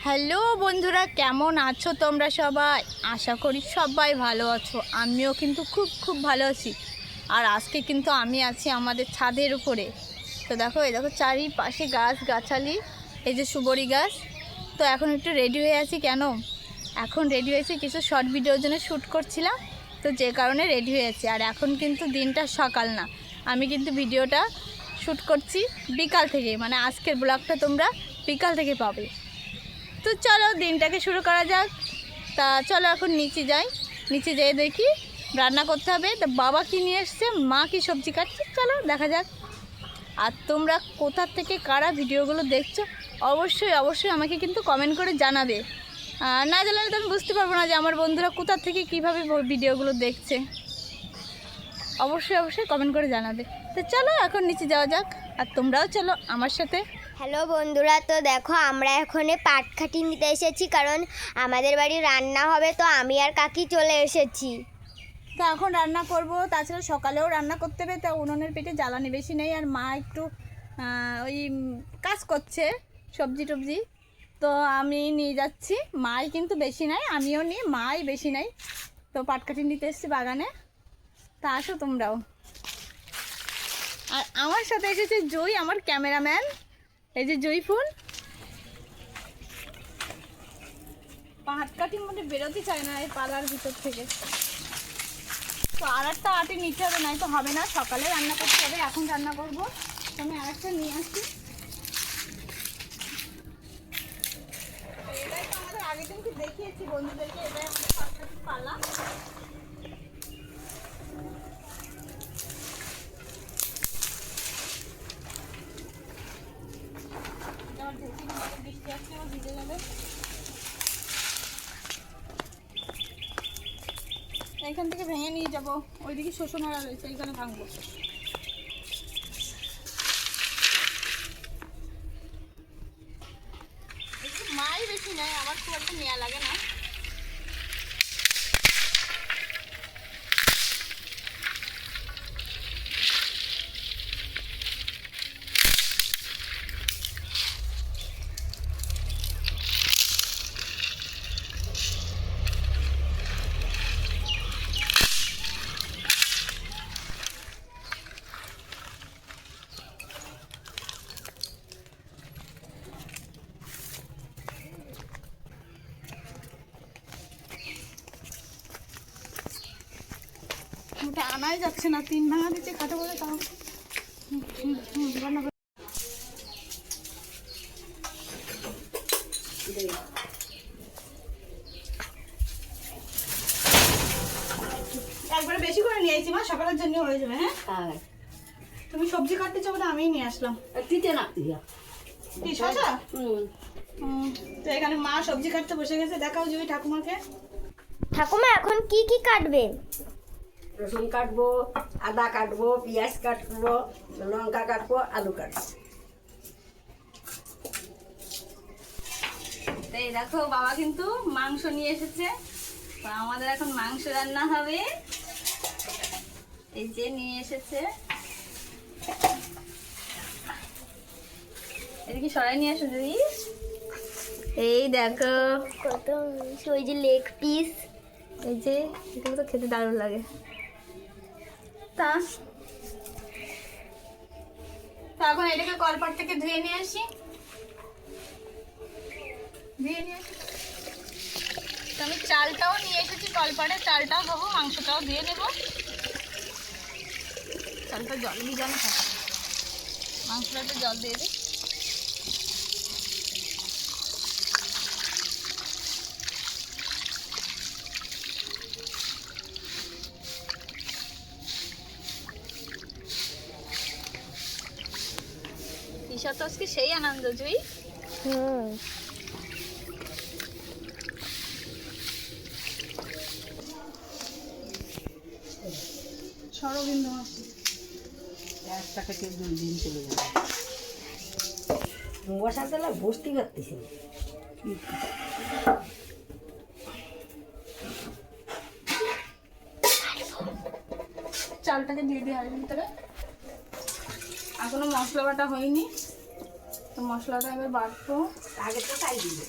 Hello বন্ধুরা, কেমন আছো তোমরা সবাই? আশা করি সবাই ভালো আছো। আমিও কিন্তু খুব ভালো আছি। আর আজকে কিন্তু আমি আছি আমাদের ছাদের উপরে। তো দেখো, এই দেখো চারিপাশে গাছগাছালি, এই যে সুবরি গাছ। তো এখন একটু রেডি হয়ে আছি। কেন এখন রেডি হয়েছি? কিছু শর্ট ভিডিওর জন্য শ্যুট করছিলাম, তো যে কারণে রেডি হয়ে আছি। আর এখন কিন্তু দিনটা সকাল না, আমি কিন্তু ভিডিওটা শ্যুট করছি বিকাল থেকে, মানে আজকের ব্লগটা তোমরা বিকাল থেকে পাবে। তো চলো দিনটাকে শুরু করা যাক। তা চলো এখন নিচে যাই, নিচে যেয়ে দেখি রান্না করতে হবে। তো বাবা কি নিয়ে এসছে, মা কি সবজি কাটছে, চলো দেখা যাক। আর তোমরা কোথা থেকে কারা ভিডিওগুলো দেখছো অবশ্যই আমাকে কিন্তু কমেন্ট করে জানাবে। না জানালে তো আমি বুঝতে পারবো না যে আমার বন্ধুরা কোথা থেকে কীভাবে ভিডিওগুলো দেখছে। অবশ্যই কমেন্ট করে জানাবে। তো চলো এখন নিচে যাওয়া যাক, আর তোমরাও চলো আমার সাথে। হ্যালো বন্ধুরা, তো দেখো আমরা এখানে পাটকাঠি নিতে এসেছি, কারণ আমাদের বাড়ি রান্না হবে। তো আমি আর কাকি চলে এসেছি। তো এখন রান্না করব, তাছাড়া সকালেও রান্না করতে হবে। তা উনুনের পেটে জ্বালানি বেশি নেই, আর মা একটু ওই কাজ করছে সবজি টবজি, তো আমি নিয়ে যাচ্ছি। মাই কিন্তু বেশি নাই, আমিও নিই, মাই বেশি নাই। তো পাটকাঠি নিতে এসেছি বাগানে। তা আসো তোমরাও। আর আমার সাথে এসেছে জুই, আমার ক্যামেরাম্যান। এই যে জুই ফুল পাটকাঠির মধ্যে বেরোতে চায় না এই পালার ভিতর থেকে। তো আর একটা আটি নিতে হবে, নাই তো হবে না। সকালে রান্না করতে হবে, এখন রান্না করবো। তো আমি আর একটা নিয়ে আসি। এটাই তো আমাদের আগের দিনকে দেখিয়েছি বন্ধুদেরকে, এটাই আমাদের পাটকাঠির পালা। বৃষ্টি আসছে, আমার ভিজে যাবে। এইখান থেকে ভেঙে নিয়ে যাবো, ওইদিকে শোষণারা রয়েছে, এইখানে ভাঙবো। মাই বেশি নেয়, আমার খুব একটা নেওয়া লাগে না। ওটা আনাই যাচ্ছে না, 3 ভাঙা দিচ্ছে কাটো বলে। তাও একবারে বেশি করে নিয়ে আইছি মা, সকালের জন্য হয়ে যাবে। হ্যাঁ, তুমি সবজি কাটতে চাও না, আমিই নিয়ে আসলাম। কি শসা? তো এখানে মা সবজি কাটতে বসে গেছে। দেখাও জুই ঠাকুমাকে। ঠাকুমা এখন কি কি কাটবে? রসুন কাটবো, আদা কাটবো, পেঁয়াজ কাটবো, লঙ্কা কাটবো, আলু কাটবো। এই দেখো বাবা কিন্তু মাংস নিয়ে এসেছে। তো আমাদের এখন মাংস রান্না হবে। এই যে নিয়ে এসেছে, এদিকে সরাই নিয়ে আসো দিদি। এই দেখো কত ওই যে লেগ পিস, এই যে এগুলো তো খেতে দারুণ লাগে। তা এখন এটাকে কলপাট থেকে ধুয়ে নিয়ে আসি। তো আমি চালটাও নিয়ে এসেছি কলপাটে, চালটাও ধোবো, মাংসটাও দিয়ে নেবো। চালটা জল ভিজানো থাকে, মাংসটাতে জল দিয়ে দিই। ঈশা তো আজকে সেই আনন্দ জুই। সরবিন্দু মাসি একটা থেকে 2 দিন চলে যাবে। মশা তেলা বসতে পারতেছি না। চালটাকে দিয়ে দিই আর ভিতরে। এখনো মশলা বাটা হয়নি, তো মশলাটা এবার বাটবো। আগে তো তাই দিবে।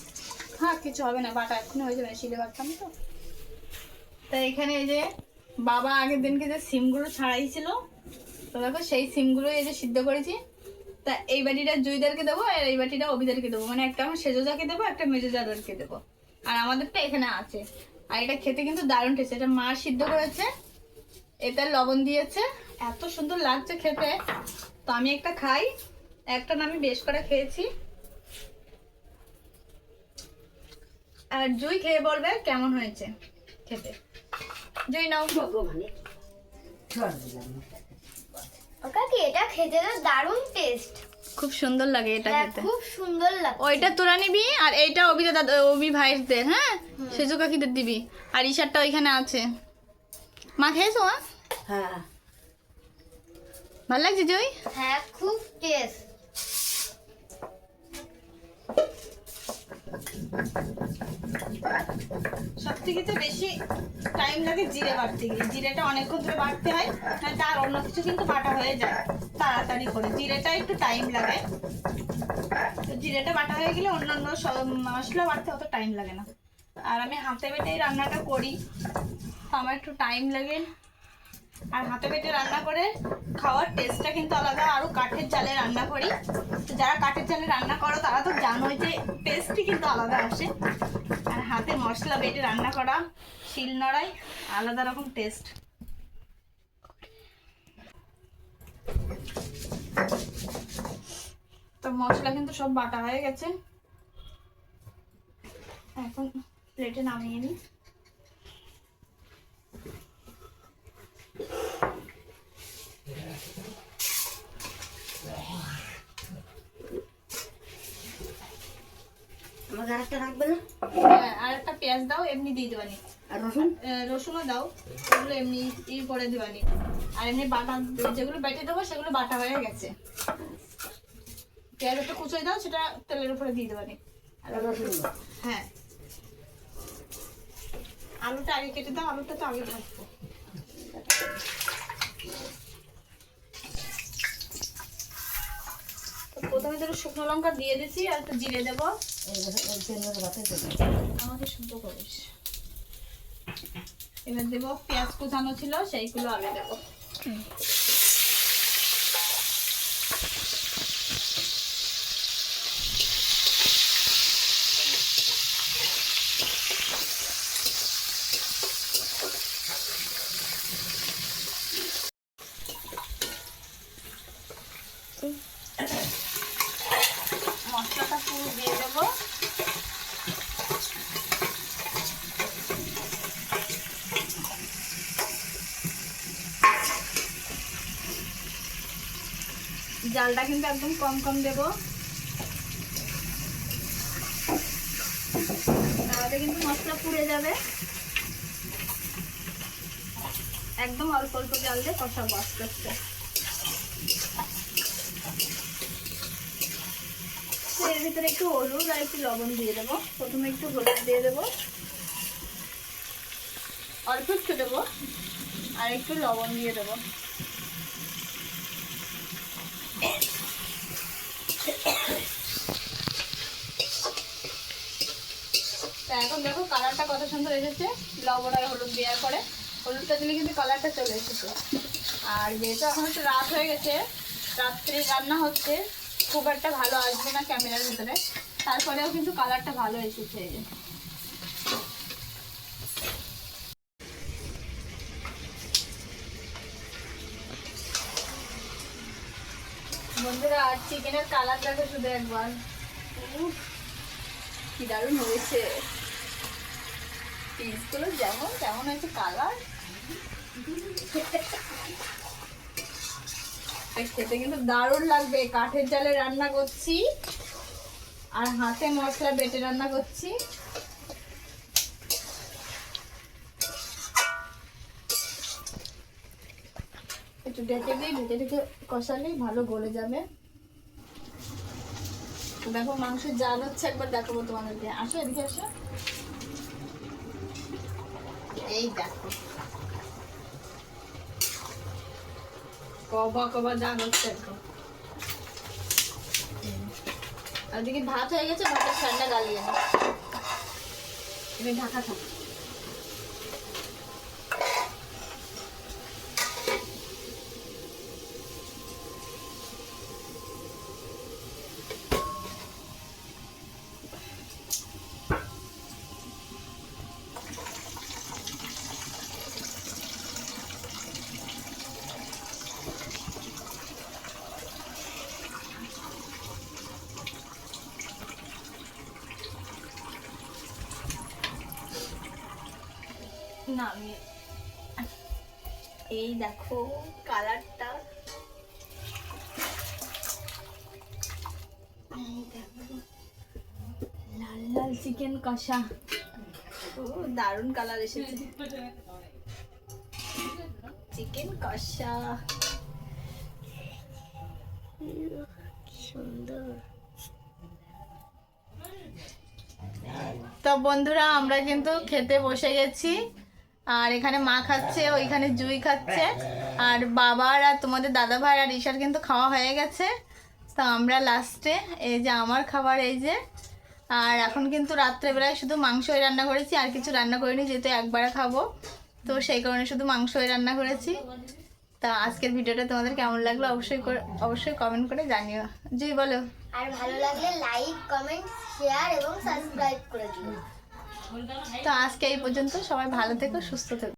হ্যাঁ কিছু হবে না, বাটা এক্ষুনি হয়ে যাবে, শিলে বাটতাম তো। তা এখানে এই যে বাবা আগের দিনকে যে সিমগুলো ছাড়াইছিল, তো দেখো সেই সিমগুলো এই যে সিদ্ধ করেছি। তা এই বাটিটা জুইদারকে দেবো আর এই বাটিটা অভিদারকে দেবো, মানে একটা আমার সেজোজাকে দেবো, একটা মেজোজাদারকে দেবো, আর আমাদেরটা এখানে আছে। আর এটা খেতে কিন্তু দারুণ টেস্ট, এটা মা সিদ্ধ করেছে, এতে লবণ দিয়েছে, এত সুন্দর লাগছে খেতে। তো আমি একটা খাই, একটা না আমি বেশ করে খেয়েছি, আর জুই খেয়ে বলবে কেমন হয়েছে খেতে। জুই নাও। ভগবানে ঝড় দিলাম। কাকি এটা খেতে তো দারুণ টেস্ট, খুব সুন্দর লাগে এটা হ্যাঁ খেতে। খুব সুন্দর লাগে। ওইটা তোরা নিবি আর এইটা অভি ভাইদের, হ্যাঁ সেজু কাকিদের দিবি, আর ইশারটা ওইখানে আছে। মা খেয়েছো? হ্যাঁ ভালো লাগছে জুই? হ্যাঁ খুব টেস্ট। সব থেকে তো বেশি টাইম লাগে জিরে বাটতে গেলে, জিরেটা অনেকক্ষণ ধরে বাটতে হয়, না তার অন্য কিছু কিন্তু বাটা হয়ে যায় তাড়াতাড়ি করে, জিরেটা একটু টাইম লাগে। তো জিরেটা বাটা হয়ে গেলে অন্যান্য সব মশলা বাটতে অত টাইম লাগে না। আর আমি হাতে বেটেই রান্নাটা করি, তো আমার একটু টাইম লাগে। আর হাতে বেটে রান্না করে খাওয়ার টেস্টটা কিন্তু আলাদা, আরও কাঠের জালে রান্না করি। তো যারা কাঠের জালে রান্না করো তারা তো জানোই যে টেস্টই কিন্তু আলাদা আসে। আর হাতে মশলা বেটে রান্না করা, শিল নড়াই, আলাদা রকম টেস্ট। তো মশলা কিন্তু সব বাটা হয়ে গেছে, এখন প্লেটে নামিয়ে নিই। আমাকে আরেকটা রাখবে না? হ্যাঁ, আর একটা পেঁয়াজ দাও, এমনি দিয়ে দেবানি। আর রসুন? রসুনও দাও, ওগুলো এমনি করে দেবানি। আর এমনি বাটা যেগুলো বেটে দেবো সেগুলো বাটা হয়ে গেছে। পেঁয়াজ একটা কুচোই দাও, সেটা তেলের উপরে দিয়ে দেবানি। আর রসুন দাও। হ্যাঁ, আলুটা আগে কেটে দাও, আলুটা তো আগে ভাজবো। প্রথমে তো শুকনো লঙ্কা দিয়ে দিচ্ছি, আর একটু জিরে দেবো। আমাকে শুদ্ধ করিস। এবার দেবো পেঁয়াজ কুচানো ছিল, সেইগুলো আগে দেবো। মশলাটা পুরো দিয়ে দেবো। জালটা কিন্তু একদম কম কম দেবো, তাহলে কিন্তু মশলা পুড়ে যাবে। একদম অল্প অল্প জাল দিয়ে কষাবো আস্তে আস্তে। এর ভিতরে একটু হলুদ আর একটু লবণ দিয়ে দেবো। প্রথমে একটু হলুদ দিয়ে দেবো, অল্প একটু দেবো, আর একটু লবণ দিয়ে দেবো। তা এখন দেখো কালারটা কত সুন্দর এসেছে, লবণ আর হলুদ দেওয়ার পরে। হলুদটা দিলে কিন্তু কালারটা চলে এসেছে। আর যেহেতু এখন একটু রাত হয়ে গেছে, রাত্রে রান্না হচ্ছে, খুব একটা ভালো আসবে না ক্যামেরার ভিতরে, তারপরেও কিন্তু কালারটা ভালো এসেছে। এই যে বন্ধুরা, আর চিকেনের কালার দেখো শুধু একবার, কি দারুণ হয়েছে। পিসগুলো যেমন তেমন হয়েছে কালার। খেতে কিন্তু দারুণ লাগবে। কাঠের জালে রান্না করছি আর হাতে মশলা বেটে রান্না করছি। একটু ঢেকে দিই, ঢেকে ঢেকে কষালেই ভালো গলে যাবে। দেখো মাংসের জাল হচ্ছে, একবার দেখাবো তোমাদেরকে। আসো এদিকে আসো, এই দেখো কবা কবা জাল হচ্ছে একদম। আর এদিকে ভাত হয়ে গেছে, ভাতের ঠান্ডা গালিয়ে না। তুমি ঢাকা থাক। নামিয়ে এই দেখো কালারটা, এই দেখো লাল লাল চিকেন কষা। ও দারুণ কালার এসেছে, চিকেন কষা সুন্দর। তো বন্ধুরা আমরা কিন্তু খেতে বসে গেছি, আর এখানে মা খাচ্ছে, ওইখানে জুই খাচ্ছে, আর বাবার আর তোমাদের দাদা ভাই আর ঈশার কিন্তু খাওয়া হয়ে গেছে। তো আমরা লাস্টে এই যে আমার খাবার এই যে, আর এখন কিন্তু রাত্রেবেলায় শুধু মাংসই রান্না করেছি, আর কিছু রান্না করিনি যেহেতু একবারে খাবো, তো সেই কারণে শুধু মাংসই রান্না করেছি। তা আজকের ভিডিওটা তোমাদের কেমন লাগলো অবশ্যই কমেন্ট করে জানিও। জুই বলো। আর ভালো লাগলে লাইক, কমেন্ট, শেয়ার এবং সাবস্ক্রাইব করে দিও। তো আজকে এই পর্যন্ত, সবাই ভালো থেকো, সুস্থ থেকো।